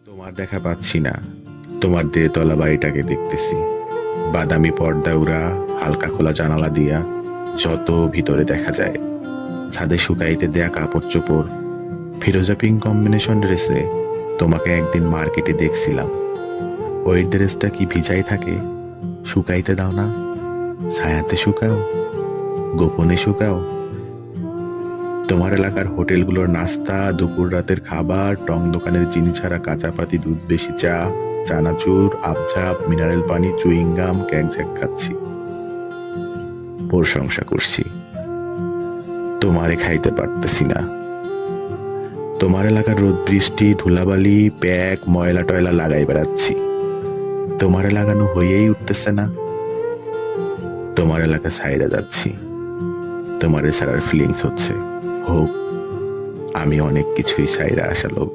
তোমার দেখা পাচ্ছি না। তোমার দেতলা বাড়িটাকে দেখতেছি। বাদামি পর্দা উড়া, হালকা খোলা জানালা দিয়া যত ভিতরে দেখা যায়। ছাদে শুকাইতে দেয়া কাপড় চোপড়, ফিরোজা পিঙ্ক কম্বিনেশন ড্রেসে তোমাকে একদিন মার্কেটে দেখছিলাম। ওই ড্রেসটা কি ভিজাই থাকে? শুকাইতে দাও না? ছায়াতে শুকাও, গোপনে শুকাও। তোমার এলাকার হোটেলগুলোর নাস্তা, দুপুর রাতের খাবার, টং দোকানের চিনি ছাড়া কাঁচাপাতি, দুধ বেশি চা, চানাচুর, আবঝাপ, মিনারেল পানি, চুইংগাম, ক্যাকঝ্যাক খাচ্ছি, প্রশংসা করছি। তোমারে খাইতে পারতেছি না। তোমার এলাকার রোদ বৃষ্টি, ধুলাবালি, প্যাক, ময়লা টয়লা লাগাই বেড়াচ্ছি। তোমারে লাগানো হয়েই উঠতেছে না। তোমার এলাকা সাইডে যাচ্ছি, তোমারে ছাড়ার ফিলিংস হচ্ছে। হোক, আমি অনেক কিছুই সাইডে আসা লোক।